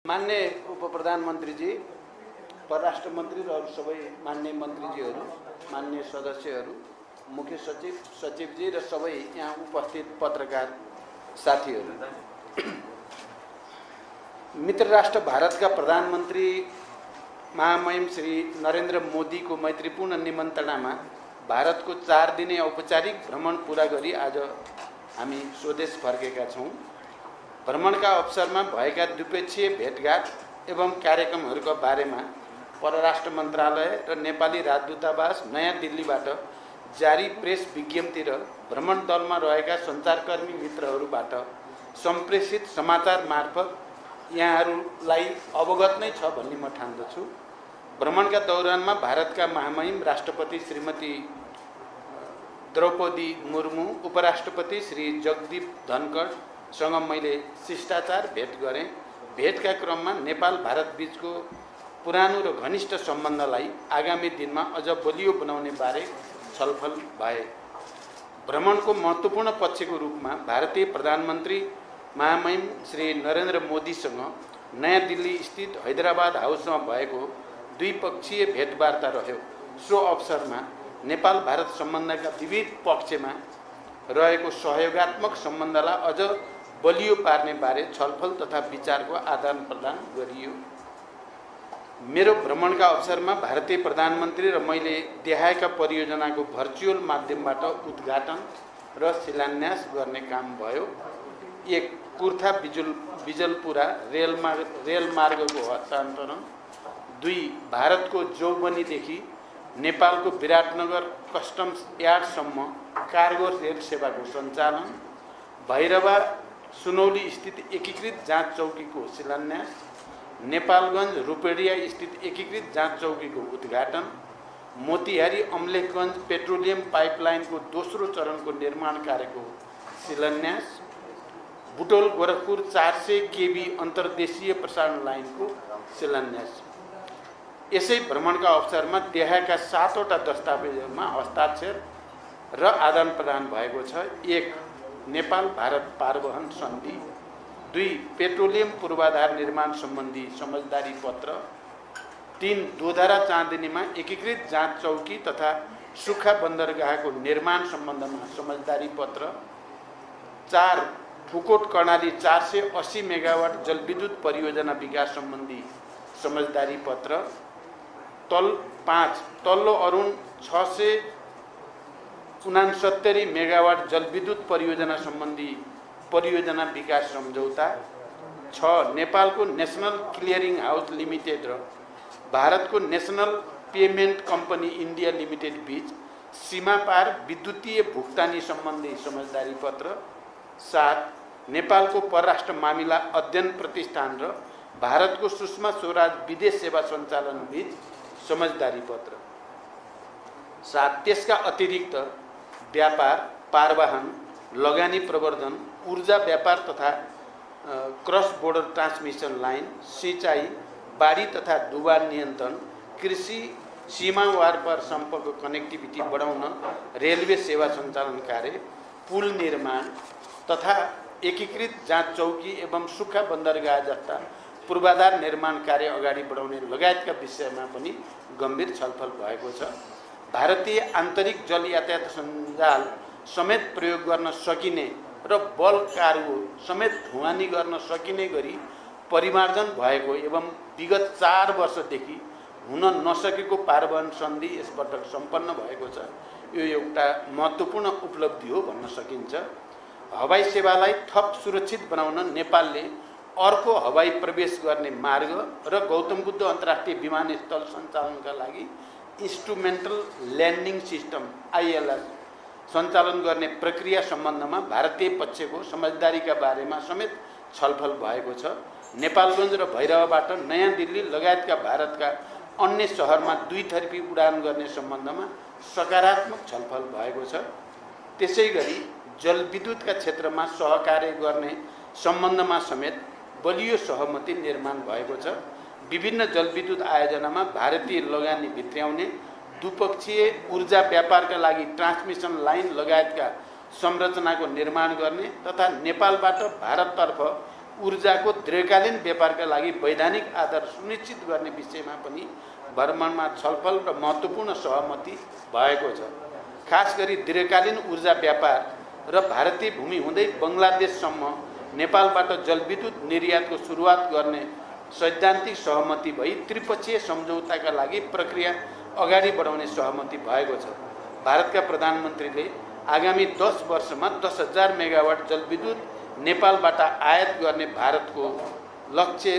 मान्य उप प्रधानमन्त्रीजी, परराष्ट्र मन्त्री र अरू सबै मान्य मन्त्रीजीहरू, मान्य सदस्यहरू, मुख्य सचिव, सचिवजी र सबै यहाँ उपस्थित पत्रकार साथीहरू, मित्र राष्ट्र भारतका प्रधानमन्त्री महामहिम श्री नरेन्द्र मोदीको मैत्रीपूर्ण निमन्त्रणामा भारतको 4 दिने औपचारिक भ्रमण पूरा गरी आज हामी स्वदेश फर्केका छौँ। भ्रमणका अवसरमा भएका द्विपक्षीय भेटघाट एवं कार्यक्रमहरूका बारेमा परराष्ट्र मन्त्रालय र नेपाली राजदूतावास नयाँ दिल्लीबाट जारी प्रेस विज्ञप्ति र भ्रमण दलमा रहेका सञ्चारकर्मी मित्रहरूबाट सम्प्रेषित समाचार मार्फत यहाँहरूलाई अवगत नै छ भन्ने म ठान्दछु। भ्रमणका दौरानमा भारतका महामहिम राष्ट्रपति श्रीमती द्रौपदी मुर्मू, उपराष्ट्रपति श्री जगदीप धनखडसँग मैले शिष्टाचार भेट गरेँ। भेटका क्रममा नेपाल भारत बीचको पुरानो र घनिष्ठ सम्बन्धलाई आगामी दिनमा अझ बलियो बनाउने बारे छलफल भए। भ्रमणको महत्त्वपूर्ण पक्षको रूपमा भारतीय प्रधानमन्त्री महामहिम श्री नरेन्द्र मोदीसँग नयाँ दिल्ली स्थित हैदराबाद हाउसमा भएको द्विपक्षीय भेटवार्ता रह्यो। सो अवसरमा नेपाल भारत सम्बन्धका विविध पक्षमा रहेको सहयोगात्मक सम्बन्धलाई अझ बलियो पार्ने बारे छलफल तथा विचारको आदान प्रदान गरियो। मेरो भ्रमणका अवसरमा भारतीय प्रधानमन्त्री र मैले देखाएका परियोजनाको भर्चुअल माध्यमबाट उद्घाटन र शिलान्यास गर्ने काम भयो। 1. कुर्था बिजलपुरा रेल मार्गको हस्तान्तरण। 2. भारतको जौबनीदेखि नेपालको विराटनगर कस्टम्स यार्डसम्म कार्गो रेल सेवाको सञ्चालन। भैरवा सुनौली स्थित एकीकृत जाँच चौकीको शिलान्यास। नेपालगञ्ज रूपेडिया स्थित एकीकृत जाँच चौकीको उद्घाटन। मोतिहारी अम्लेखगञ्ज पेट्रोलियम पाइपलाइनको दोस्रो चरणको निर्माण कार्यको शिलान्यास। बुटोल गोरखपुर 400 केबी अन्तर्देशीय प्रसारण लाइनको शिलान्यास। यसै भ्रमणका अवसरमा देखाएका 7वटा दस्तावेजमा हस्ताक्षर र आदान प्रदान भएको छ। 1. नेपाल भारत पारवहन सन्धि। 2. पेट्रोलियम पूर्वाधार निर्माण सम्बन्धी समझदारी पत्र। 3. दोधारा चाँदनीमा एकीकृत जाँच चौकी तथा सुक्खा बन्दरगाहको निर्माण सम्बन्धमा समझदारी पत्र। 4. फुकोट कर्णाली 480 मेगावाट जलविद्युत परियोजना विकास सम्बन्धी समझदारी पत्र। 5. तल्लो अरुण 669 मेगावाट जलविद्युत परियोजना सम्बन्धी परियोजना विकास सम्झौता। 6. नेपालको नेसनल क्लियरिङ हाउस लिमिटेड र भारतको national payment company India limited बीच सीमापार विद्युतीय भुक्तानी सम्बन्धी समझदारी पत्र। 7. नेपालको परराष्ट्र मामिला अध्ययन प्रतिष्ठान र भारतको सुषमा स्वराज विदेश सेवा सञ्चालन बीच समझदारी पत्र। 7. त्यसका अतिरिक्त व्यापार, पारवाहन, लगानी प्रवर्धन, ऊर्जा व्यापार तथा क्रस बोर्डर ट्रान्समिसन लाइन, सिंचाई, बाढी तथा डुबा नियन्त्रण, कृषि, सीमावार पर सम्पर्क कनेक्टिभिटी बढाउन रेलवे सेवा सञ्चालन कार्य, पुल निर्माण तथा एकीकृत जाँच चौकी एवं सुक्खा बन्दरगाह जस्ता पूर्वाधार निर्माण कार्य अगाडि बढाउने लगायतका विषयमा पनि गम्भीर छलफल भएको छ। भारतीय आन्तरिक जल यातायात सञ्जाल समेत प्रयोग गर्न सकिने र बल कार्गो समेत ढुवानी गर्न सकिने गरी परिमार्जन भएको एवं विगत 4 वर्षदेखि हुन नसकेको पारवहन सन्धि यसपटक सम्पन्न भएको छ। यो एउटा महत्त्वपूर्ण उपलब्धि हो भन्न सकिन्छ। हवाई सेवालाई थप सुरक्षित बनाउन नेपालले अर्को हवाई प्रवेश गर्ने मार्ग र गौतम बुद्ध अन्तर्राष्ट्रिय विमानस्थल सञ्चालनका लागि इन्स्ट्रुमेन्टल ल्यान्डिङ सिस्टम ILS सञ्चालन गर्ने प्रक्रिया सम्बन्धमा भारतीय पक्षको समझदारीका बारेमा समेत छलफल भएको छ। नेपालगञ्ज र भैरवाबाट नयाँ दिल्ली लगायतका भारतका अन्य सहरमा दुईतर्फी उडान गर्ने सम्बन्धमा सकारात्मक छलफल भएको छ। त्यसैगरी जलविद्युतका क्षेत्रमा सहकार्य गर्ने सम्बन्धमा समेत बलियो सहमति निर्माण भएको छ। विभिन्न जलविद्युत आयोजनामा भारतीय लगानी भित्र्याउने, द्विपक्षीय ऊर्जा व्यापारका लागि ट्रान्समिसन लाइन लगायतका संरचनाको निर्माण गर्ने तथा नेपालबाट भारततर्फ ऊर्जाको दीर्घकालीन व्यापारका लागि वैधानिक आधार सुनिश्चित गर्ने विषयमा पनि भ्रमणमा छलफल र महत्त्वपूर्ण सहमति भएको छ। खास गरी दीर्घकालीन ऊर्जा व्यापार र भारतीय भूमि हुँदै बङ्गलादेशसम्म नेपालबाट जलविद्युत निर्यातको सुरुवात गर्ने सैद्धान्तिक सहमति भई त्रिपक्षीय सम्झौताका लागि प्रक्रिया अगाडि बढाउने सहमति भएको छ। भारतका प्रधानमन्त्रीले आगामी 10 वर्षमा 10,000 मेगावाट जलविद्युत नेपालबाट आयात गर्ने भारतको लक्ष्य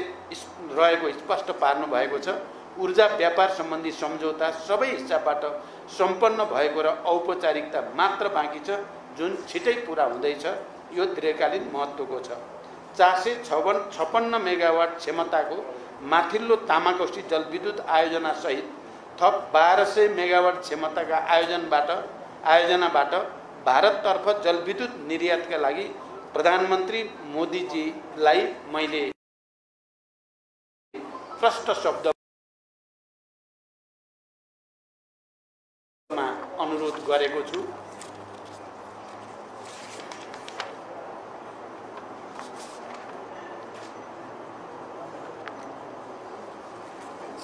रहेको स्पष्ट पार्नु भएको छ। ऊर्जा व्यापार सम्बन्धी सम्झौता सबै हिस्साबाट सम्पन्न भएको र औपचारिकता मात्र बाँकी छ, जुन छिटै पुरा हुँदैछ। यो दीर्घकालीन महत्त्वको छ। 456 मेगावाट क्षमताको माथिल्लो तामाकोशी जलविद्युत आयोजनासहित थप 1200 मेगावाट क्षमताका आयोजनाबाट भारततर्फ जलविद्युत निर्यातका लागि प्रधानमन्त्री मोदीजीलाई मैले प्रष्ट शब्दमा अनुरोध गरेको छु।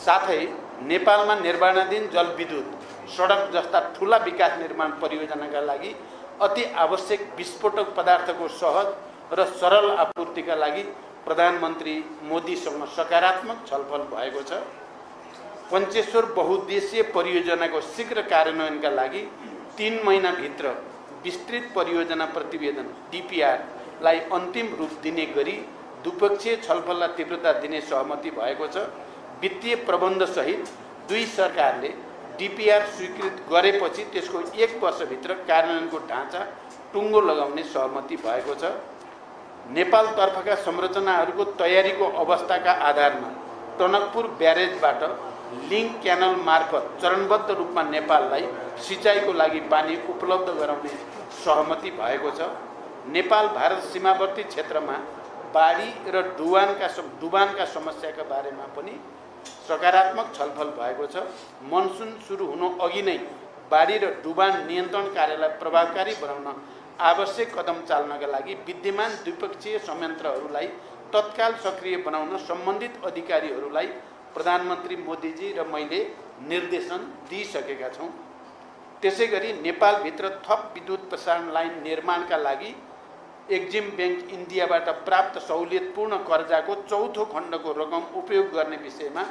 साथै नेपालमा निर्माणाधीन जलविद्युत, सडक जस्ता ठुला विकास निर्माण परियोजनाका लागि अति आवश्यक विस्फोटक पदार्थको सहज र सरल आपूर्तिका लागि प्रधानमन्त्री मोदीसँग सकारात्मक छलफल भएको छ। पञ्चेश्वर बहुउद्देश्यीय परियोजनाको शीघ्र कार्यान्वयनका लागि 3 महिनाभित्र विस्तृत परियोजना प्रतिवेदन DPR लाई अन्तिम रूप दिने गरी द्विपक्षीय छलफललाई तीव्रता दिने सहमति भएको छ। वित्तीय प्रबन्ध सहित दुई सरकारले DPR स्वीकृत गरेपछि त्यसको 1 वर्षभित्र कार्यान्वयनको ढाँचा टुङ्गो लगाउने सहमति भएको छ। नेपालतर्फका संरचनाहरूको तयारीको अवस्थाका आधारमा टनकपुर ब्यारेजबाट लिङ्क क्यानल मार्फत चरणबद्ध रूपमा नेपाललाई सिँचाइको लागि पानी उपलब्ध गराउने सहमति भएको छ। नेपाल भारत सीमावर्ती क्षेत्रमा बाढी र डुबानका समस्याका बारेमा पनि सकारात्मक छलफल भएको छ। मनसुन सुरु हुनु अघि नै बाढी र डुबान नियन्त्रण कार्यलाई प्रभावकारी बनाउन आवश्यक कदम चाल्नका लागि विद्यमान द्विपक्षीय संयन्त्रहरूलाई तत्काल सक्रिय बनाउन सम्बन्धित अधिकारीहरूलाई प्रधानमन्त्री मोदीजी र मैले निर्देशन दिइसकेका छौँ। त्यसैगरी नेपालभित्र थप विद्युत प्रसारण लाइन निर्माणका लागि एक्जिम ब्याङ्क इन्डियाबाट प्राप्त सहुलियतपूर्ण कर्जाको चौथो खण्डको रकम उपयोग गर्ने विषयमा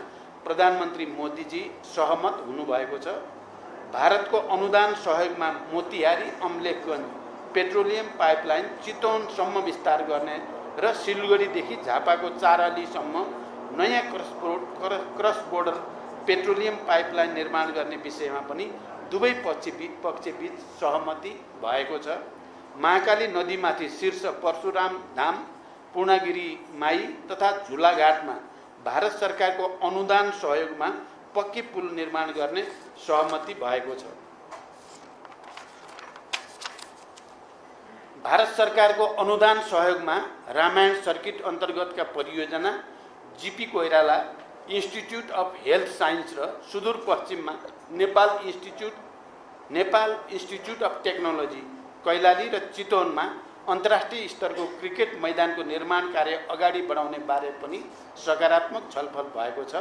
प्रधानमन्त्री मोदीजी सहमत हुनुभएको छ। भारतको अनुदान सहयोगमा मोतिहारी अम्लेखगञ्ज पेट्रोलियम पाइपलाइन चितवनसम्म विस्तार गर्ने र सिलगढीदेखि झापाको चारालीसम्म नयाँ क्रस बोर्डर पेट्रोलियम पाइपलाइन निर्माण गर्ने विषयमा पनि दुवै पक्षबीच सहमति भएको छ। महाकाली नदीमाथि शीर्ष परशुराम धाम पूर्णागिरी माई तथा झुलाघाटमा भारत सरकारको अनुदान सहयोगमा पक्की पुल निर्माण गर्ने सहमति भएको छ। भारत सरकारको अनुदान सहयोगमा रामायण सर्किट अन्तर्गतका परियोजना GP Koirala institute of health science र सुदूरपश्चिममा Nepal institute of technology Kailali र चितवनमा अन्तर्राष्ट्रिय स्तरको क्रिकेट मैदानको निर्माण कार्य अगाडि बढाउने बारे पनि सकारात्मक छलफल भएको छ।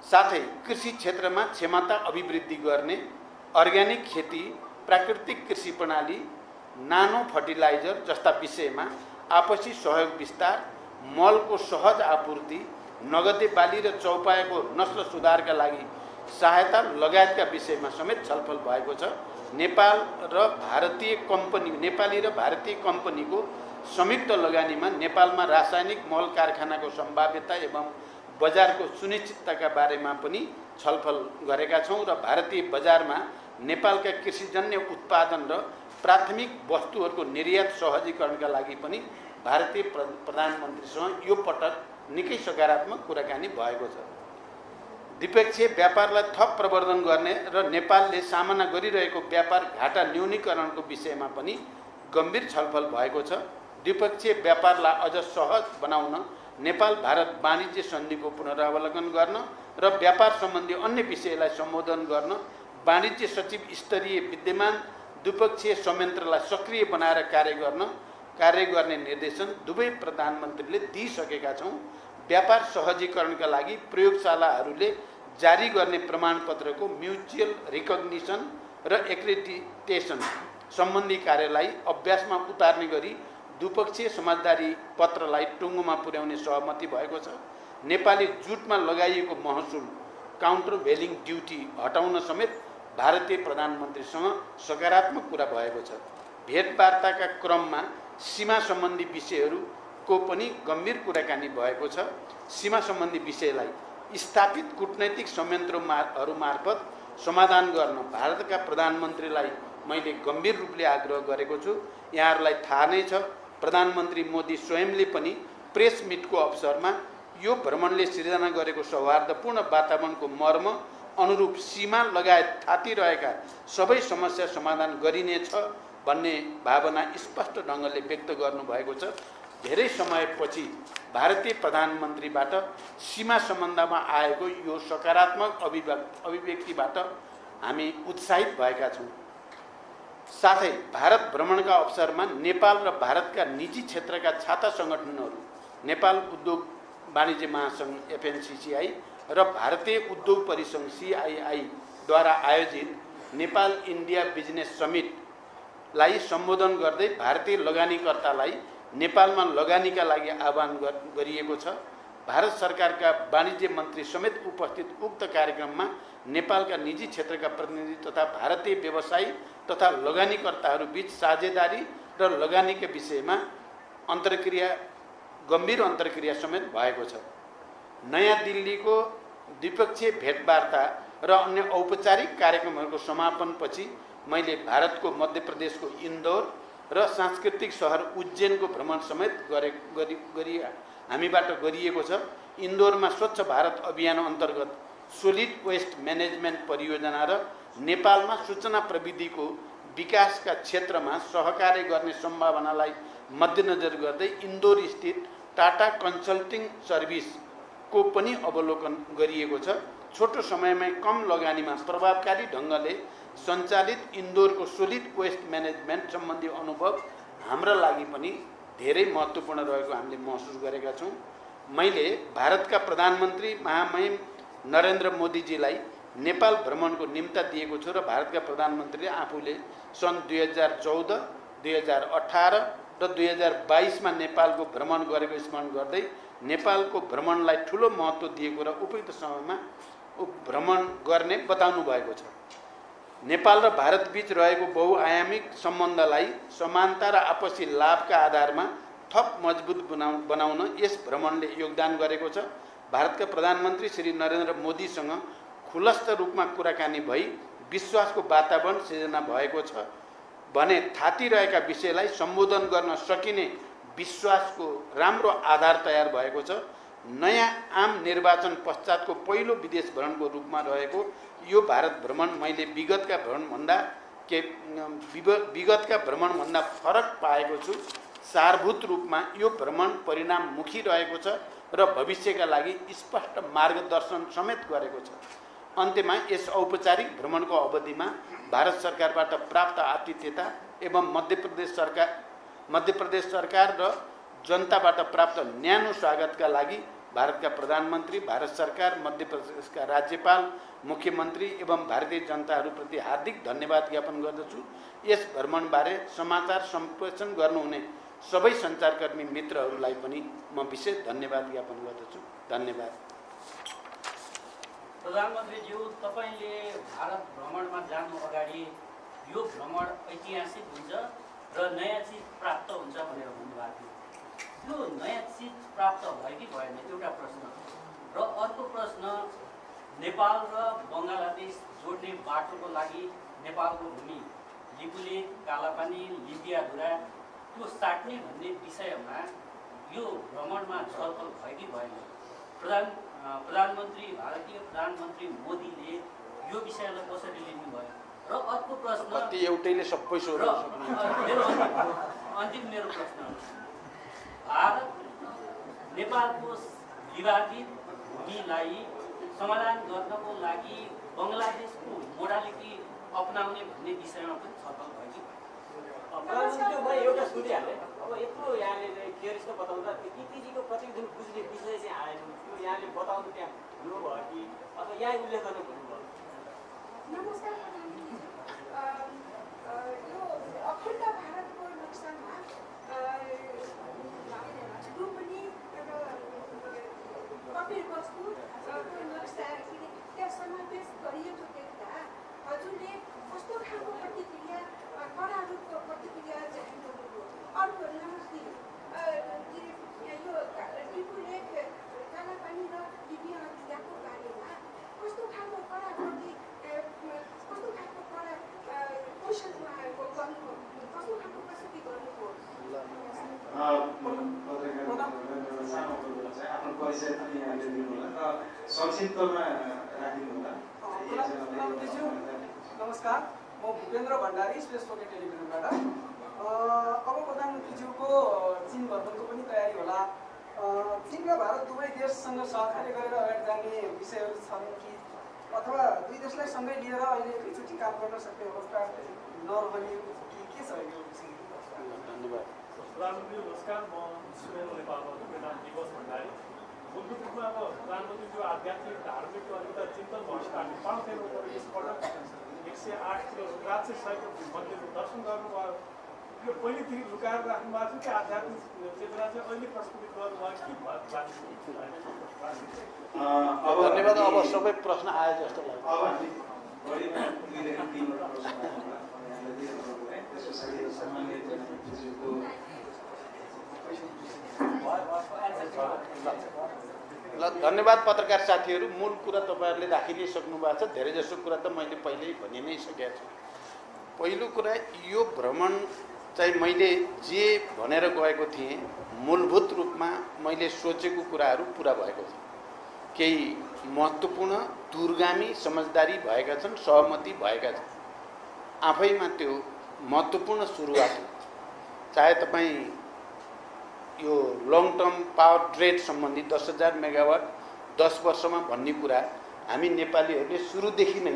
साथै कृषि क्षेत्रमा क्षमता अभिवृद्धि गर्ने, अर्ग्यानिक खेती, प्राकृतिक कृषि प्रणाली, नानो फर्टिलाइजर जस्ता विषयमा आपसी सहयोग विस्तार, मलको सहज आपूर्ति, नगदे बाली र चौपायाको नस्ल सुधारका लागि सहायता लगायतका विषयमा समेत छलफल भएको छ। नेपाली र भारतीय कम्पनीको संयुक्त लगानीमा नेपालमा रासायनिक मल कारखानाको सम्भाव्यता एवं बजारको सुनिश्चितताका बारेमा पनि छलफल गरेका छौँ र भारतीय बजारमा नेपालका कृषिजन्य उत्पादन र प्राथमिक वस्तुहरूको निर्यात सहजीकरणका लागि पनि भारतीय प्रधानमन्त्रीसँग यो पटक निकै सकारात्मक कुराकानी भएको छ। द्विपक्षीय व्यापारलाई थप प्रवर्धन गर्ने र नेपालले सामना गरिरहेको व्यापार घाटा न्यूनीकरणको विषयमा पनि गम्भीर छलफल भएको छ। द्विपक्षीय व्यापारलाई अझ सहज बनाउन नेपाल भारत वाणिज्य सन्धिको पुनरावलोकन गर्न र व्यापार सम्बन्धी अन्य विषयलाई सम्बोधन गर्न वाणिज्य सचिव स्तरीय विद्यमान द्विपक्षीय संयन्त्रलाई सक्रिय बनाएर कार्य गर्न कार्य गर्ने निर्देशन दुवै प्रधानमन्त्रीले दिइसकेका छौँ। व्यापार सहजीकरणका लागि प्रयोगशालाहरूले जारी गर्ने प्रमाणपत्रको म्युचुअल रिकग्निसन र एक्रेडिटेसन सम्बन्धी कार्यलाई अभ्यासमा उतार्ने गरी द्विपक्षीय समझदारी पत्रलाई टुङ्गोमा पुर्याउने सहमति भएको छ। नेपाली जुटमा लगाइएको महसुल काउन्टर भेलिङ ड्युटी हटाउन समेत भारतीय प्रधानमन्त्रीसँग सकारात्मक कुरा भएको छ। भेटवार्ताका क्रममा सीमा सम्बन्धी विषयहरूको पनि गम्भीर कुराकानी भएको छ। सीमा सम्बन्धी विषयलाई स्थापित कूटनैतिक संयन्त्रहरू मार्फत समाधान गर्न भारतका प्रधानमन्त्रीलाई मैले गम्भीर रूपले आग्रह गरेको छु। यहाँहरूलाई थाहा नै छ, प्रधानमन्त्री मोदी स्वयंले पनि प्रेस मिटको अवसरमा यो भ्रमणले सिर्जना गरेको सौहार्दपूर्ण वातावरणको मर्म अनुरूप सीमा लगायत थातिरहेका सबै समस्या समाधान गरिनेछ भन्ने भावना स्पष्ट ढङ्गले व्यक्त गर्नुभएको छ। धेरै समयपछि भारतीय प्रधानमन्त्रीबाट सीमा सम्बन्धमा आएको यो सकारात्मक अभिव्यक्तिबाट हामी उत्साहित भएका छौँ। साथै भारत भ्रमणका अवसरमा नेपाल र भारतका निजी क्षेत्रका छाता सङ्गठनहरू नेपाल उद्योग वाणिज्य महासङ्घ FNCCI र भारतीय उद्योग परिसङ्घ CII द्वारा आयोजित नेपाल इन्डिया बिजनेस समिटलाई सम्बोधन गर्दै भारतीय लगानीकर्तालाई नेपालमा लगानीका लागि आह्वान गरिएको छ। भारत सरकारका वाणिज्य मन्त्री समेत उपस्थित उक्त कार्यक्रममा नेपालका निजी क्षेत्रका प्रतिनिधि तथा भारतीय व्यवसायी तथा लगानीकर्ताहरू बीच साझेदारी र लगानीका विषयमा गम्भीर अन्तर्क्रिया समेत भएको छ। नयाँ दिल्लीको द्विपक्षीय भेटवार्ता र अन्य औपचारिक कार्यक्रमहरूको समापनपछि मैले भारतको मध्य प्रदेशको इन्दौर र सांस्कृतिक सहर उज्जैनको भ्रमण समेत हामीबाट गरिएको छ। इन्दौरमा स्वच्छ भारत अभियान अन्तर्गत सोलिड वेस्ट म्यानेजमेन्ट परियोजना र नेपालमा सूचना प्रविधिको विकासका क्षेत्रमा सहकार्य गर्ने सम्भावनालाई मध्यनजर गर्दै इन्दौर स्थित टाटा कन्सल्टिङ सर्भिसको पनि अवलोकन गरिएको छ। छोटो समयमै कम लगानीमा प्रभावकारी ढङ्गले सञ्चालित इन्दौरको सोलिड वेस्ट म्यानेजमेन्ट सम्बन्धी अनुभव हाम्रा लागि पनि धेरै महत्त्वपूर्ण रहेको हामीले महसुस गरेका छौँ। मैले भारतका प्रधानमन्त्री महामहिम नरेन्द्र मोदीजीलाई नेपाल भ्रमणको निम्ता दिएको छु र भारतका प्रधानमन्त्रीले आफूले सन् 2014, 2018 र 2022मा नेपालको भ्रमण गरेको स्मरण गर्दै नेपालको भ्रमणलाई ठुलो महत्त्व दिएको र उपयुक्त समयमा भ्रमण गर्ने बताउनु भएको छ। नेपाल र भारत बीच रहेको बहुआयामिक सम्बन्धलाई समानता र आपसी लाभका आधारमा थप मजबुत बनाउन यस भ्रमणले योगदान गरेको छ। भारतका प्रधानमन्त्री श्री नरेन्द्र मोदीसँग खुलस्त रूपमा कुराकानी भई विश्वासको वातावरण सिर्जना भएको छ भने थातिरहेका विषयलाई सम्बोधन गर्न सकिने विश्वासको राम्रो आधार तयार भएको छ। नयाँ आम निर्वाचन पश्चातको पहिलो विदेश भ्रमणको रूपमा रहेको यो भारत भ्रमण मैले विगतका भ्रमणभन्दा फरक पाएको छु। सारभूत रूपमा यो भ्रमण परिणाममुखी रहेको छ र भविष्यका लागि स्पष्ट मार्गदर्शन समेत गरेको छ। अन्त्यमा यस औपचारिक भ्रमणको अवधिमा भारत सरकारबाट प्राप्त आतिथ्यता एवं मध्य प्रदेश सरकार र जनताबाट प्राप्त न्यानो स्वागतका लागि भारतका प्रधानमन्त्री, भारत सरकार, मध्य प्रदेशका राज्यपाल, मुख्यमन्त्री एवं भारतीय जनताहरूप्रति हार्दिक धन्यवाद ज्ञापन गर्दछु। यस भ्रमणबारे समाचार सम्प्रेषण गर्नुहुने सबै सञ्चारकर्मी मित्रहरूलाई पनि म विशेष धन्यवाद ज्ञापन गर्दछु। धन्यवाद। प्रधानमन्त्रीज्यू, तपाईले भारत भ्रमणमा जानु अगाडि यो भ्रमण ऐतिहासिक हुन्छ र नयाँ चिज प्राप्त हुन्छ भनेर भन्नुभएको थियो। यो नयाँ चिज प्राप्त भयो कि भएन एउटा प्रश्न र अर्को प्रश्न, नेपाल र बङ्गलादेश जोड्ने बाटोको लागि नेपालको भूमि लिपुलेक, कालापानी, लिपियाधुरा त्यो साट्ने भन्ने विषयमा यो भ्रमणमा छलफल भयो कि भएन? प्रधानमन्त्री, भारतीय प्रधानमन्त्री मोदीले यो विषयलाई कसरी लिनुभयो? र अर्को प्रश्न, एउटैले सबै सोध्नु अन्तिम मेरो प्रश्न, भारत नेपालको विवादित भूमिलाई समाधान गर्नको लागि बङ्गलादेशको मोडालिटी अपनाउने भन्ने विषयमा पनि छलफल भयो कि? एउटा सुनिहालेँ। अब यत्रो यहाँले क्लियरिस्ट बताउँदा कितिजीको प्रतिवेदन बुझ्ने विषय चाहिँ आएन त्यो यहाँले बताउनु त्यहाँ भुलो भयो कि अथवा यहाँ उल्लेख गर्न भन्नुभयो? नमस्कार प्रधानमन्त्री, यो अखण्ड भारतको नक्सामा जो पनि कपिल वस्तुको नक्सा त्यहाँ समावेश गरिएको देख्दा हजुरले कस्तो खालको प्रतिक्रिया, कडा रूपको प्रतिक्रिया जाहेर गर्नुभयो? अर्को नम्बर 3, यो टिपुलेख कालापानी र डिबी हत्याको बारेमा कस्तो खालको कडा क्वेसन उहाँहरूको गर्नुभयो, कस्तो खालको प्रस्तुति गर्नुभयो? आफ्नो परिचय पनि यहाँले दिनुहोला र संक्षिप्तमा राखिनुहोला। नमस्कार, म भूपेन्द्र भण्डारी, स्पेस फोके टेलिभिजनबाट। अब प्रधानमन्त्रीज्यूको चीन भ्रमणको पनि तयारी होला। चीन र भारत दुवै देशसँग सहकार्य गरेर अगाडि जाने विषयहरू छन् कि अथवा दुई देशलाई सँगै लिएर अहिले एकैचोटि काम गर्न सक्ने अवस्था नरहने कि के छ यो विषय? धन्यवाद। प्रधानमन्त्री नमस्कार, म सुनेन्द्र नेपालबाट नाम दिवस भण्डारी। मूलभूत रूपमा अब प्रधानमन्त्रीको आध्यात्मिक धार्मिक अलिकता चिन्तन भएको हामी पाउँथेनौँ। तर यसपल्ट 108 किलो रुद्राक्ष सहितको मन्दिरको दर्शन गर्नुभयो। यो पहिलेदेखि लुकाएर राख्नु भएको थियो कि आध्यात्मिक चेतना चाहिँ अहिले प्रस्फुटित गर्नुभयो कि धन्यवाद। अब सबै प्रश्न आए जस्तो लाग्छ। अब हामी बढीमा 2 देखि 3 प्रश्न त्यसपछि सामान्य जनताको ल धन्यवाद पत्रकार साथीहरू। मूल कुरा तपाईँहरूले राखिदिइसक्नु भएको छ। धेरै जसो कुरा त मैले पहिल्यै भनि नै सकेको छु। पहिलो कुरा, यो भ्रमण चाहिँ मैले जे भनेर गएको थिएँ मूलभूत रूपमा मैले सोचेको कुराहरू पुरा भएको छ। केही महत्त्वपूर्ण दूरगामी समझदारी भएका छन्, सहमति भएका छन्। आफैमा त्यो महत्त्वपूर्ण सुरुवात हो। चाहे तपाईँ यो लङ टर्म पावर ट्रेड सम्बन्धी 10,000 मेगावाट 10 वर्षमा भन्ने कुरा हामी नेपालीहरूले सुरुदेखि नै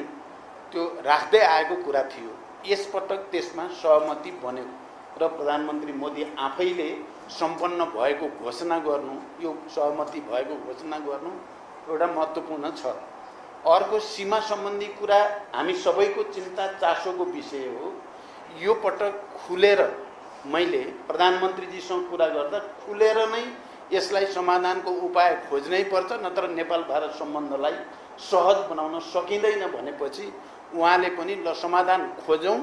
त्यो राख्दै आएको कुरा थियो। यसपटक त्यसमा सहमति बन्यो र प्रधानमन्त्री मोदी आफैले सम्पन्न भएको घोषणा गर्नु, यो सहमति भएको घोषणा गर्नु एउटा महत्त्वपूर्ण छ। अर्को, सीमा सम्बन्धी कुरा हामी सबैको चिन्ता चासोको विषय हो। यो पटक खुलेर मैले प्रधानमन्त्रीजीसँग कुरा गर्दा खुलेर नै यसलाई समाधानको उपाय खोज्नै पर्छ, नत्र नेपाल भारत सम्बन्धलाई सहज बनाउन सकिँदैन भनेपछि उहाँले पनि ल समाधान खोजौँ,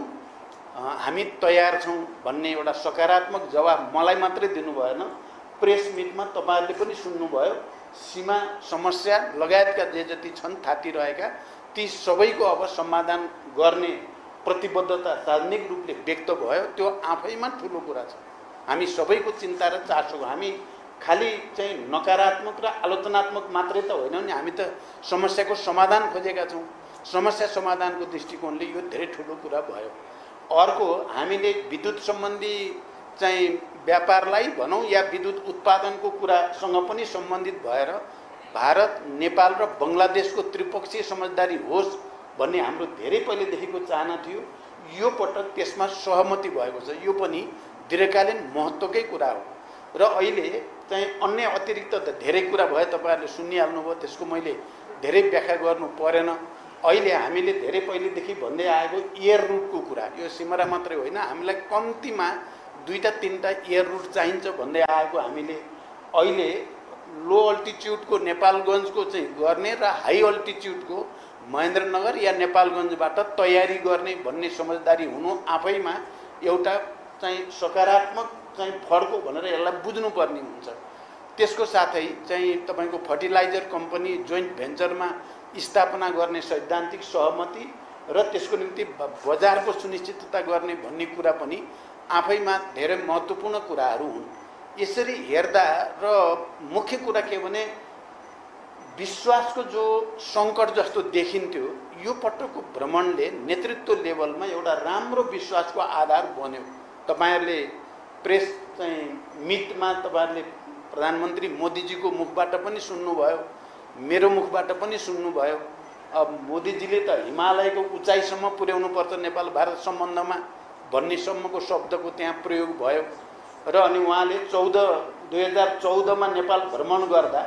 हामी तयार छौँ भन्ने एउटा सकारात्मक जवाब मलाई मात्रै दिनु भएन, प्रेस मिटमा तपाईँहरूले पनि सुन्नुभयो। सीमा समस्या लगायतका जे जति छन् थातिरहेका ती सबैको अब समाधान गर्ने प्रतिबद्धता सार्वजनिक रूपले व्यक्त भयो। त्यो आफैमा ठुलो कुरा छ। हामी सबैको चिन्ता र चासो, हामी खालि चाहिँ नकारात्मक र आलोचनात्मक मात्रै त होइनौँ नि, हामी त समस्याको समाधान खोजेका छौँ। समस्या समाधानको दृष्टिकोणले यो धेरै ठुलो कुरा भयो। अर्को, हामीले विद्युत सम्बन्धी चाहिँ व्यापारलाई भनौँ या विद्युत उत्पादनको कुरासँग पनि सम्बन्धित भएर भारत, नेपाल र बङ्गलादेशको त्रिपक्षीय समझदारी होस् भन्ने हाम्रो धेरै पहिलेदेखिको चाहना थियो। यो पटक त्यसमा सहमति भएको छ। यो पनि दीर्घकालीन महत्त्वकै कुरा हो। र अहिले चाहिँ अन्य अतिरिक्त धेरै कुरा भयो, तपाईँहरूले सुनिहाल्नुभयो, त्यसको मैले धेरै व्याख्या गर्नु परेन। अहिले हामीले धेरै पहिलेदेखि भन्दै आएको एयर रुटको कुरा, यो सिमरा मात्रै होइन, हामीलाई कम्तीमा 2-3टा एयर रुट चाहिन्छ भन्दै आएको हामीले अहिले लो अल्टिट्युडको नेपालगञ्जको चाहिँ गर्ने र हाई अल्टिट्युडको महेन्द्रनगर या नेपालगञ्जबाट तयारी गर्ने भन्ने समझदारी हुनु आफैमा एउटा चाहिँ सकारात्मक चाहिँ फड्को भनेर यसलाई बुझ्नुपर्ने हुन्छ। त्यसको साथै चाहिँ तपाईँको फर्टिलाइजर कम्पनी जोइन्ट भेन्चरमा स्थापना गर्ने सैद्धान्तिक सहमति र त्यसको निम्ति बजारको सुनिश्चितता गर्ने भन्ने कुरा पनि आफैमा धेरै महत्त्वपूर्ण कुराहरू हुन्। यसरी हेर्दा र मुख्य कुरा के भने विश्वासको जो सङ्कट जस्तो देखिन्थ्यो, यो पटकको भ्रमणले नेतृत्व लेभलमा एउटा राम्रो विश्वासको आधार बन्यो। तपाईँहरूले प्रेस चाहिँ मिटमा तपाईँहरूले प्रधानमन्त्री मोदीजीको मुखबाट पनि सुन्नुभयो, मेरो मुखबाट पनि सुन्नुभयो। अब मोदीजीले त हिमालयको उचाइसम्म पुर्याउनुपर्छ नेपाल भारत सम्बन्धमा भन्नेसम्मको शब्दको त्यहाँ प्रयोग भयो। र अनि उहाँले 2014मा नेपाल भ्रमण गर्दा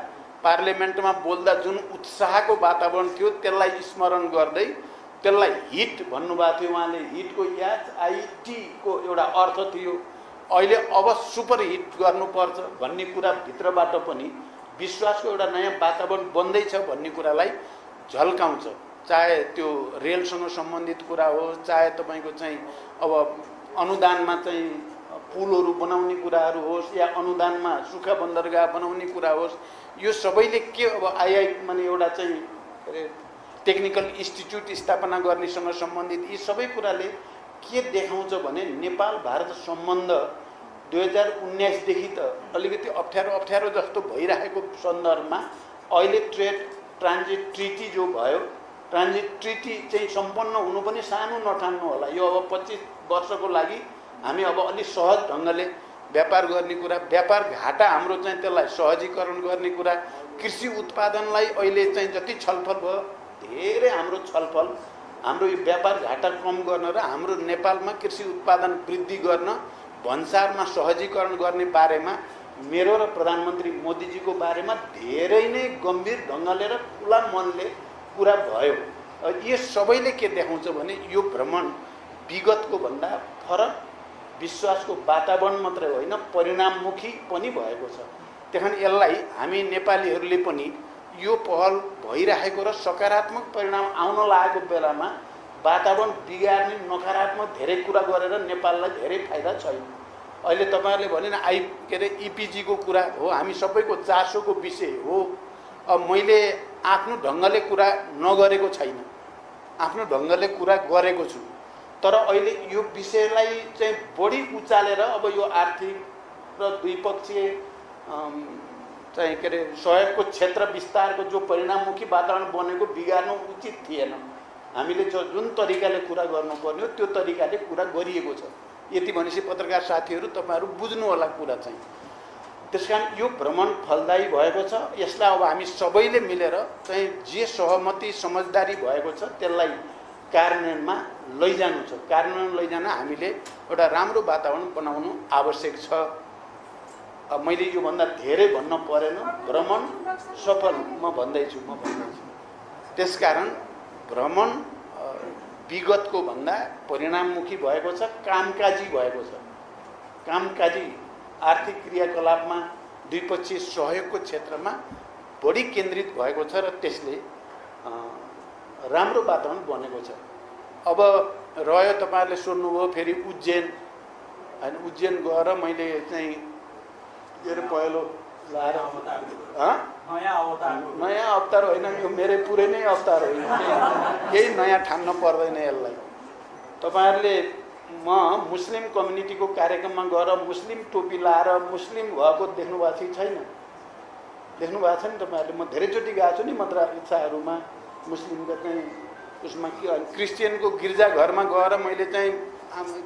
पार्लियामेन्टमा बोल्दा जुन उत्साहको वातावरण थियो त्यसलाई स्मरण गर्दै त्यसलाई हिट भन्नुभएको थियो उहाँले। हिटको HIT को एउटा अर्थ थियो अहिले अब सुपर हिट गर्नुपर्छ भन्ने कुरा भित्रबाट पनि विश्वासको एउटा नयाँ वातावरण बन्दैछ भन्ने कुरालाई झल्काउँछ। चाहे त्यो रेलसँग सम्बन्धित कुरा होस्, चाहे तपाईँको चाहिँ अब अनुदानमा चाहिँ पुलहरू बनाउने कुराहरू होस्, या अनुदानमा सुक्खा बन्दरगाह बनाउने कुरा होस्, यो सबैले के अब माने एउटा चाहिँ के अरे टेक्निकल इन्स्टिट्युट स्थापना गर्नेसँग सम्बन्धित यी सबै कुराले के देखाउँछ भने नेपाल भारत सम्बन्ध 2019 देखि त अलिकति अप्ठ्यारो जस्तो भइरहेको सन्दर्भमा अहिले ट्रेड ट्रान्जिट ट्रिटी जो भयो, ट्रान्जिट ट्रिटी चाहिँ सम्पन्न हुनु पनि सानो नठान्नु होला। यो अब 25 वर्षको लागि हामी अब अलि सहज ढङ्गले व्यापार गर्ने कुरा, व्यापार घाटा हाम्रो चाहिँ त्यसलाई सहजीकरण गर्ने कुरा, कृषि उत्पादनलाई अहिले चाहिँ जति छलफल भयो धेरै हाम्रो छलफल हाम्रो यो व्यापार घाटा कम गर्न र हाम्रो नेपालमा कृषि उत्पादन वृद्धि गर्न, भन्सारमा सहजीकरण गर्ने बारेमा मेरो र प्रधानमन्त्री मोदीजीको बारेमा धेरै नै गम्भीर ढङ्गले र खुला मनले कुरा भयो। यो सबैले के देखाउँछ भने यो भ्रमण विगतको भन्दा फरक विश्वासको वातावरण मात्रै होइन परिणाममुखी पनि भएको छ। त्यहाँदेखि यसलाई हामी नेपालीहरूले पनि यो पहल भइरहेको र सकारात्मक परिणाम आउन लागेको बेलामा वातावरण बिगार्ने नकारात्मक धेरै कुरा गरेर नेपाललाई धेरै फाइदा छैन। अहिले तपाईँहरूले भने न EPG को कुरा हो, हामी सबैको चासोको विषय हो। अब मैले आफ्नो ढङ्गले कुरा नगरेको छैन, आफ्नो ढङ्गले कुरा गरेको छु, तर अहिले यो विषयलाई चाहिँ बढी उचालेर अब यो आर्थिक र द्विपक्षीय चाहिँ के अरे सहयोगको क्षेत्र विस्तारको जो परिणाममुखी वातावरण बनेको बिगार्नु उचित थिएन। हामीले जुन तरिकाले कुरा गर्नुपर्ने हो त्यो तरिकाले कुरा गरिएको छ। यति भनेपछि पत्रकार साथीहरू तपाईँहरू बुझ्नु होला कुरा चाहिँ। त्यसकारण यो भ्रमण फलदायी भएको छ। यसलाई अब हामी सबैले मिलेर चाहिँ जे सहमति समझदारी भएको छ त्यसलाई कार्यान्वयनमा लैजानु छ। कार्यान्वयन लैजान हामीले एउटा राम्रो वातावरण बनाउनु आवश्यक छ। अब मैले योभन्दा धेरै भन्न परेन, भ्रमण सफल म भन्दैछु। त्यसकारण भ्रमण विगतको भन्दा परिणाममुखी भएको छ, कामकाजी भएको छ। कामकाजी आर्थिक क्रियाकलापमा द्विपक्षीय सहयोगको क्षेत्रमा बढी केन्द्रित भएको छ र त्यसले राम्रो वातावरण बनेको छ। अब रह्यो तपाईँहरूले सोध्नुभयो फेरि उज्जैन, होइन उज्जैन गएर मैले चाहिँ के पहिलो लाएर नयाँ अवतार होइन, यो मेरै पुरै नै अवतार होइन, केही नयाँ ठान्न पर्दैन यसलाई। तपाईँहरूले म मुस्लिम कम्युनिटीको कार्यक्रममा गएर मुस्लिम टोपी लाएर मुस्लिम भएको देख्नु भएको थियो छैन? देख्नु भएको छ नि तपाईँहरूले? म धेरैचोटि गएको छु नि मद्रा इच्छाहरूमा, मुस्लिमको चाहिँ उसमा के क्रिस्चियनको गिर्जाघरमा गएर मैले चाहिँ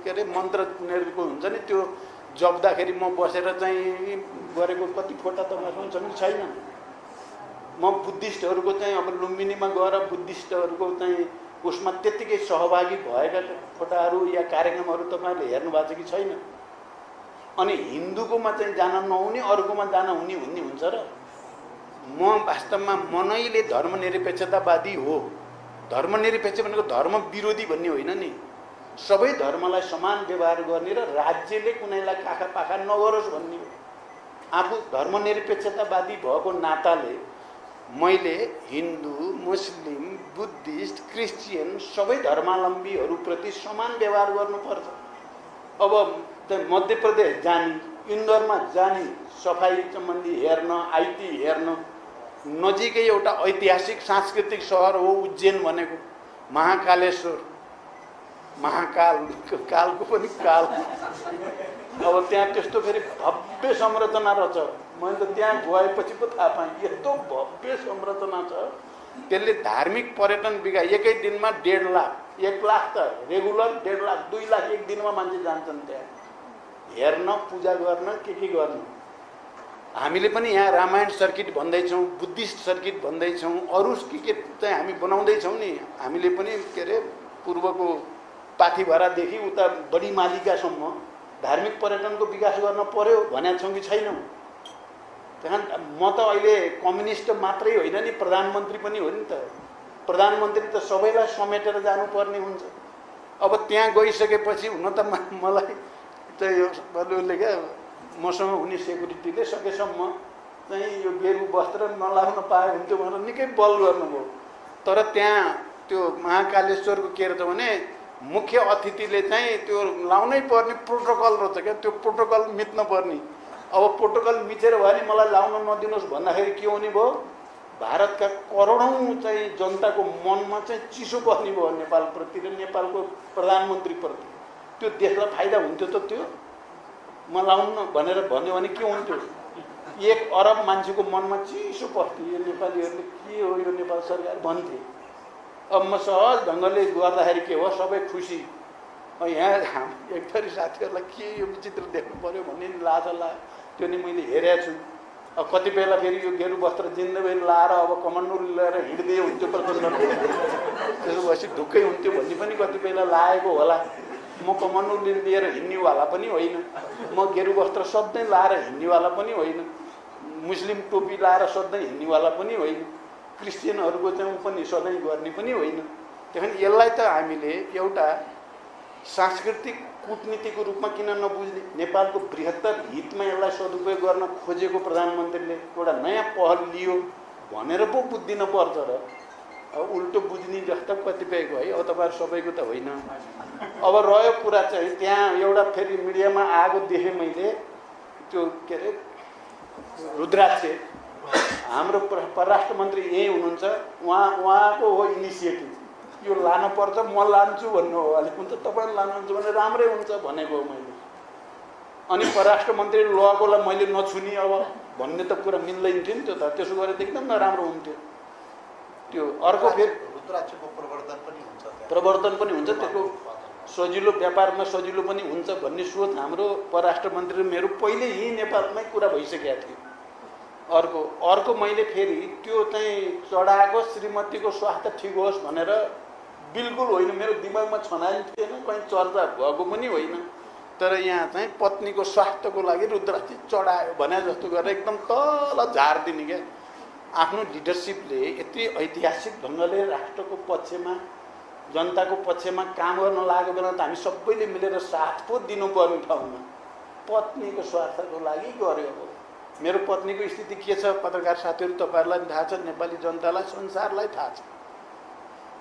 के अरे मन्त्र उनीहरूको हुन्छ नि त्यो जप्दाखेरि म बसेर चाहिँ गरेको कति फोटा तपाईँहरू छन् कि छैन? म बुद्धिस्टहरूको चाहिँ अब लुम्बिनीमा गएर बुद्धिस्टहरूको चाहिँ उसमा त्यत्तिकै सहभागी भएका फोटाहरू या कार्यक्रमहरू तपाईँहरूले हेर्नु भएको छ कि छैन? अनि हिन्दूकोमा चाहिँ जान नहुने अरूकोमा जान हुने हुन्छ र? म वास्तवमा मनैले धर्मनिरपेक्षतावादी हो। धर्मनिरपेक्ष भनेको धर्म विरोधी भन्ने होइन नि, सबै धर्मलाई समान व्यवहार गर्ने र राज्यले कुनैलाई काखा पाखा नगरोस् भन्ने हो। आफू धर्मनिरपेक्षतावादी भएको नाताले मैले हिन्दू, मुस्लिम, बुद्धिस्ट, क्रिस्चियन सबै धर्मावलम्बीहरूप्रति समान व्यवहार गर्नुपर्छ। अब मध्य प्रदेश जाने, इन्दौरमा जाने, सफाई सम्बन्धी हेर्न, IT हेर्न, नजिकै एउटा ऐतिहासिक सांस्कृतिक सहर हो उज्जैन भनेको, महाकालेश्वर, महाकाल, कालको पनि काल। अब त्यहाँ त्यस्तो फेरि भव्य संरचना रहेछ। मैले त त्यहाँ गएपछि पो थाहा पाएँ यस्तो भव्य संरचना छ। त्यसले धार्मिक पर्यटन विकास एकै दिनमा 1.5 लाख, 1 लाख त रेगुलर, 1.5 लाख, 2 लाख एक दिनमा मान्छे जान्छन् त्यहाँ हेर्न, पूजा गर्न, के गर्न। हामीले पनि यहाँ रामायण सर्किट भन्दैछौँ, बुद्धिस्ट सर्किट भन्दैछौँ, अरू के चाहिँ हामी बनाउँदैछौँ नि। हामीले पनि के अरे पूर्वको पाथिभरादेखि उता बढी मालिकासम्म धार्मिक पर्यटनको विकास गर्न पर्यो भनेका छौँ कि छैनौँ? त्यहाँ म त अहिले कम्युनिस्ट मात्रै होइन नि, प्रधानमन्त्री पनि हो नि त। प्रधानमन्त्री त सबैलाई समेटेर जानुपर्ने हुन्छ। अब त्यहाँ गइसकेपछि हुन त मलाई त यो उसले क्या मसँग हुने सेक्युरिटीले सकेसम्म चाहिँ यो गेरु वस्त्र नलाउन पाए हुन्थ्यो भनेर निकै बल गर्नुभयो। तर त्यहाँ त्यो महाकालेश्वरको के रहेछ भने मुख्य अतिथिले चाहिँ त्यो लाउनै पर्ने प्रोटोकल रहेछ क्या, त्यो प्रोटोकल मिच्न पर्ने। अब प्रोटोकल मिचेर भयो भने मलाई लाउन नदिनुहोस् भन्दाखेरि के हुने भयो, भारतका करोडौँ चाहिँ जनताको मनमा चाहिँ चिसो पर्ने भयो नेपालप्रति र नेपालको प्रधानमन्त्रीप्रति। त्यो देशलाई फाइदा हुन्थ्यो त त्यो? म लाउन भनेर भन्यो भने के हुन्थ्यो? 1 अरब मान्छेको मनमा चिसो पर्थ्यो, यो नेपालीहरूले के हो यो नेपाल सरकार भन्थे। अब म सहज ढङ्गले गर्दाखेरि के हो, सबै खुसी। यहाँ एक थरी साथीहरूलाई के यो विचित्र देख्नु पर्यो भन्ने लाज लाग्यो, त्यो नि मैले हेरेको छु। अब कतिपयला फेरि यो गेरु वस्त्र जिन्दगी लाएर अब कमान्डो लिएर हिँड्दै हुन्थ्यो प्रचण्ड, त्यसो भएपछि ढुक्कै हुन्थ्यो भन्ने पनि कतिपयला लागेको होला। म कमान्डो लिएर हिँड्नेवाला पनि होइन, म गेरु वस्त्र सधैँ लाएर हिँड्नेवाला पनि होइन, मुस्लिम टोपी लाएर सधैँ हिँड्नेवाला पनि होइन, क्रिस्चियनहरूको चाहिँ पनि सधैँ गर्ने पनि होइन। त्यहाँदेखि यसलाई त हामीले एउटा सांस्कृतिक कूटनीतिको रूपमा किन नबुझ्ने? नेपालको बृहत्तर हितमा यसलाई सदुपयोग गर्न खोजेको प्रधानमन्त्रीले एउटा नयाँ पहल लियो भनेर पो बुझ्दिन पर्छ र अब उल्टो बुझ्ने जस्तो कतिपयको है। अब तपाईँहरू सबैको त होइन। अब रह्यो कुरा चाहिँ त्यहाँ एउटा फेरि मिडियामा आएको देखेँ मैले, त्यो के अरे रुद्राक्ष हाम्रो परराष्ट्र मन्त्री यही हुनुहुन्छ, उहाँको हो इनिसिएटिभ, यो लानुपर्छ म लान्छु भन्नु हो। अलिक हुन्छ तपाईँ लानुहुन्छ भने राम्रै हुन्छ भनेको हो मैले। अनि परराष्ट्र मन्त्री लगेकोलाई मैले नछुनी अब भन्ने त कुरा मिल्दैन थियो नि त्यो त। त्यसो गरेर त एकदम नराम्रो हुन्थ्यो। त्यो अर्को फेरि रुद्राक्षको प्रवर्तन पनि हुन्छ, त्यसको सजिलो व्यापारमा सजिलो पनि हुन्छ भन्ने सोच हाम्रो परराष्ट्र मन्त्री मेरो पहिले यहीँ नेपालमै कुरा भइसकेको थियो। अर्को मैले फेरि त्यो चाहिँ चढाएको श्रीमतीको स्वास्थ्य ठिक होस् भनेर बिल्कुल होइन, मेरो दिमागमा छनाइ थिएन, कहीँ चर्चा भएको पनि होइन। तर यहाँ चाहिँ पत्नीको स्वास्थ्यको लागि रुद्राक्ष चढायो भने जस्तो गरेर एकदम तल झारिदिने क्या। आफ्नो लिडरसिपले यति ऐतिहासिक ढङ्गले राष्ट्रको पक्षमा जनताको पक्षमा काम गर्न लागेको बेला त हामी सबैले मिलेर साथ पो दिनुपर्ने ठाउँमा पत्नीको स्वार्थको लागि गर्यो। मेरो पत्नीको स्थिति के छ पत्रकार साथीहरू तपाईँहरूलाई थाहा छ, नेपाली जनतालाई संसारलाई थाहा छ।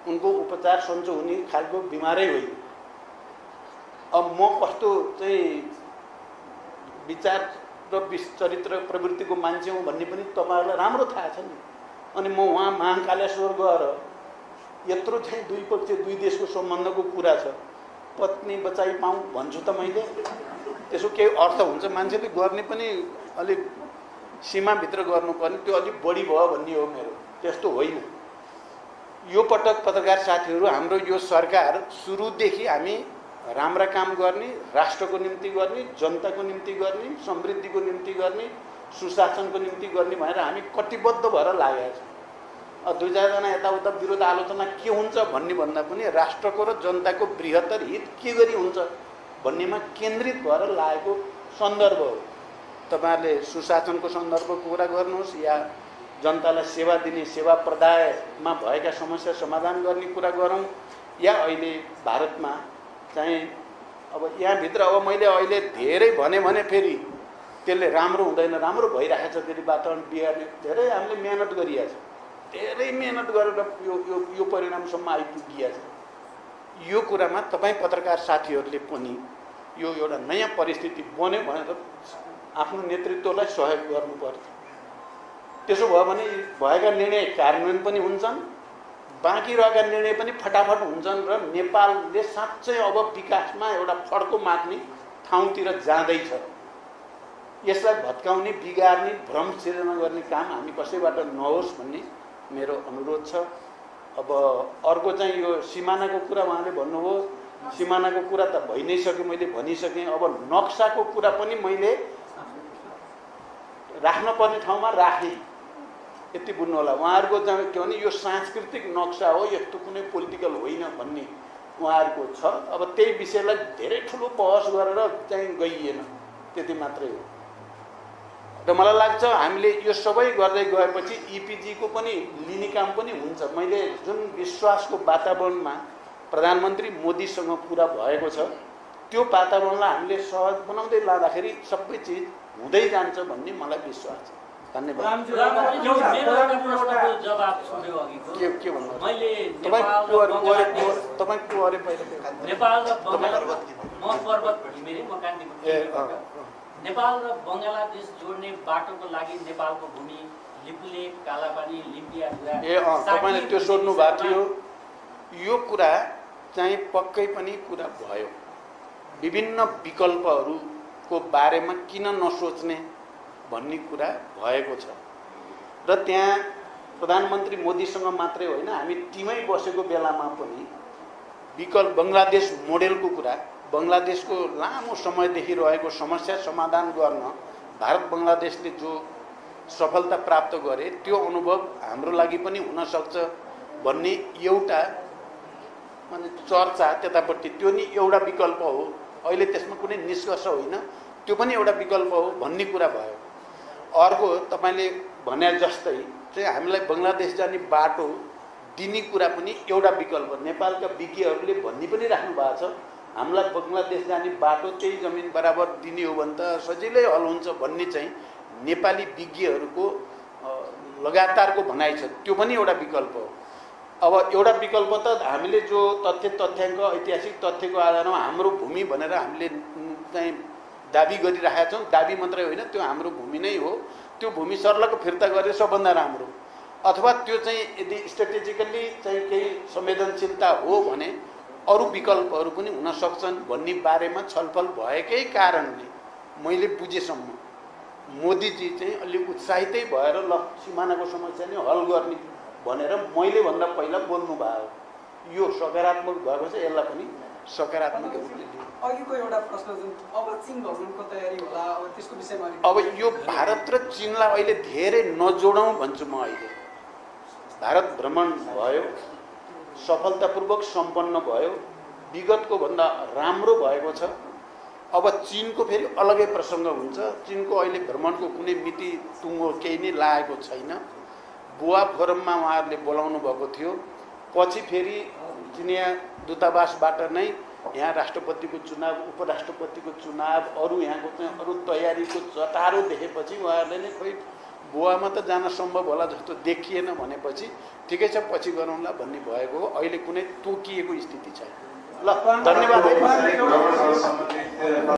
उनको उपचार सन्चो हुने खालको बिमारै होइन। अब म कस्तो चाहिँ विचार र चरित्र प्रवृत्तिको मान्छे हुँ भन्ने पनि तपाईँहरूलाई राम्रो थाहा छ नि। अनि म उहाँ महाकालेश्वर गएर यत्रो चाहिँ दुई पक्ष दुई देशको सम्बन्धको कुरा छ, पत्नी बचाइ पाऊँ भन्छु त मैले। त्यसो केही अर्थ हुन्छ? मान्छेले गर्ने पनि अलिक सीमाभित्र गर्नुपर्ने, त्यो अलिक बढी भयो भन्ने हो मेरो। त्यस्तो होइन। यो पटक पत्रकार साथीहरू, हाम्रो यो सरकार सुरुदेखि हामी राम्रा काम गर्ने, राष्ट्रको निम्ति गर्ने, जनताको निम्ति गर्ने, समृद्धिको निम्ति गर्ने, सुशासनको निम्ति गर्ने भनेर हामी कटिबद्ध भएर लागेका छौँ। दुई चारजना यताउता विरोध आलोचना के हुन्छ भन्ने भन्दा पनि राष्ट्रको र जनताको बृहत्तर हित के गरी हुन्छ भन्नेमा केन्द्रित भएर लागेको सन्दर्भ हो। तपाईँहरूले सुशासनको सन्दर्भको कुरा गर्नुहोस् या जनतालाई सेवा दिने सेवा प्रदायमा भएका समस्या समाधान गर्ने कुरा गरौँ, या अहिले भारतमा चाहिँ अब यहाँभित्र अब मैले अहिले धेरै भने फेरि त्यसले राम्रो हुँदैन, राम्रो भइरहेछ फेरि वातावरण बिगार्ने। धेरै हामीले मेहनत गरिरहेछ, धेरै मेहनत गरेर यो परिणामसम्म आइपुगिएको छ। यो कुरामा तपाईँ पत्रकार साथीहरूले पनि यो एउटा नयाँ परिस्थिति बन्यो भनेर आफ्नो नेतृत्वलाई सहयोग गर्नुपर्छ। त्यसो भयो भने भएका निर्णय कार्यान्वयन पनि हुन्छन्, बाँकी रहेका निर्णय पनि फटाफट हुन्छन् र नेपालले साँच्चै अब विकासमा एउटा फड्को माग्ने ठाउँतिर जाँदैछ। यसलाई भत्काउने, बिगार्ने, भ्रम सिर्जना गर्ने काम हामी कसैबाट नहोस् भन्ने मेरो अनुरोध छ। अब अर्को चाहिँ यो सिमानाको कुरा उहाँले भन्नुभयो, सिमानाको कुरा त भइ नै सक्यो, मैले भनिसकेँ। अब नक्साको कुरा पनि मैले राख्न पर्ने ठाउँमा राखेँ, यति बुझ्नु होला। उहाँहरूको चाहिँ के भने यो सांस्कृतिक नक्सा हो, यस्तो कुनै पोलिटिकल होइन भन्ने उहाँहरूको छ। अब त्यही विषयलाई धेरै ठुलो बहस गरेर चाहिँ गइएन, त्यति मात्रै हो। र मलाई लाग्छ हामीले यो सबै गर्दै गएपछि इपिजीको पनि लिने काम पनि हुन्छ। मैले जुन विश्वासको वातावरणमा प्रधानमन्त्री मोदीसँग कुरा भएको छ त्यो वातावरणलाई हामीले सहज बनाउँदै लाँदाखेरि सबै चिज हुँदै जान्छ भन्ने मलाई विश्वास छ। धन्यवाद। के भन्नु मैले तपाईँ को अरे पहिला नेपाल र म पर्वत घिमिरे, म कान्तिपुर। नेपाल र बङ्गलादेश जोड्ने बाटोको लागि नेपालको भूमि लिपुले, कालापानी, लिम्पियाधुरा तपाईँले त्यो सोध्नु भएको थियो। यो कुरा चाहिँ पक्कै पनि कुरा भयो। विभिन्न विकल्पहरूको बारेमा किन नसोच्ने भन्ने कुरा भएको छ र त्यहाँ प्रधानमन्त्री मोदीसँग मात्रै होइन, हामी टिमै बसेको बेलामा पनि विकल्प बङ्गलादेश मोडेलको कुरा, बङ्गलादेशको लामो समयदेखि रहेको समस्या समाधान गर्न भारत बङ्गलादेशले जो सफलता प्राप्त गरे त्यो अनुभव हाम्रो लागि पनि हुनसक्छ भन्ने एउटा माने चर्चा त्यतापट्टि, त्यो नि एउटा विकल्प हो। अहिले त्यसमा कुनै निष्कर्ष होइन, त्यो पनि एउटा विकल्प हो भन्ने कुरा भयो। अर्को तपाईँले भने जस्तै चाहिँ हामीलाई बङ्गलादेश जाने बाटो दिने कुरा पनि एउटा विकल्प। नेपालका विज्ञहरूले भन्ने पनि राख्नु भएको छ, हामीलाई बङ्गलादेश जाने बाटो त्यही जमिन बराबर दिने हो भने त सजिलै हल हुन्छ भन्ने चाहिँ नेपाली विज्ञहरूको लगातारको भनाइ छ। त्यो पनि एउटा विकल्प हो। अब एउटा विकल्प त हामीले जो तथ्याङ्क ऐतिहासिक तथ्यको आधारमा हाम्रो भूमि भनेर हामीले चाहिँ दाबी गरिरहेका छौँ। दाबी मात्रै होइन, त्यो हाम्रो भूमि नै हो। त्यो भूमि सर्लको फिर्ता गरे सबभन्दा राम्रो। अथवा त्यो चाहिँ यदि स्ट्रेटेजिकल्ली चाहिँ केही संवेदनशीलता हो भने अरू विकल्पहरू पनि हुन सक्छन् भन्ने बारेमा छलफल भएकै कारणले मैले बुझेसम्म मोदीजी चाहिँ अलिक उत्साहितै भएर ल सिमानाको समस्या नै हल गर्ने भनेर मैले भन्दा पहिला बोल्नु भयो। यो सकारात्मक भएको छ, यसलाई पनि सकारात्मक रूपले लिनु। अघिको एउटा प्रश्न जुन अब चीन भ्रमणको तयारी होला, अब त्यसको विषयमा अब यो भारत र चीनलाई अहिले धेरै नजोडौँ भन्छु म। अहिले भारत भ्रमण भयो, सफलतापूर्वक सम्पन्न भयो, विगतको भन्दा राम्रो भएको छ। अब चीनको फेरि अलगै प्रसङ्ग हुन्छ। चीनको अहिले भ्रमणको कुनै मिति टुङ्गो केही नै लागेको छैन। बुवा फोरममा उहाँहरूले बोलाउनु भएको थियो, पछि फेरि चिनिया दूतावासबाट नै यहाँ राष्ट्रपतिको चुनाव, उपराष्ट्रपतिको चुनाव, अरू यहाँको चाहिँ अरू तयारीको चटारो देखेपछि उहाँहरूले नै खोइ बुवामा त जान सम्भव होला जस्तो देखिएन भनेपछि ठिकै छ पछि गरौँला भन्ने भएको हो। अहिले कुनै तोकिएको स्थिति छैन। ल धन्यवाद।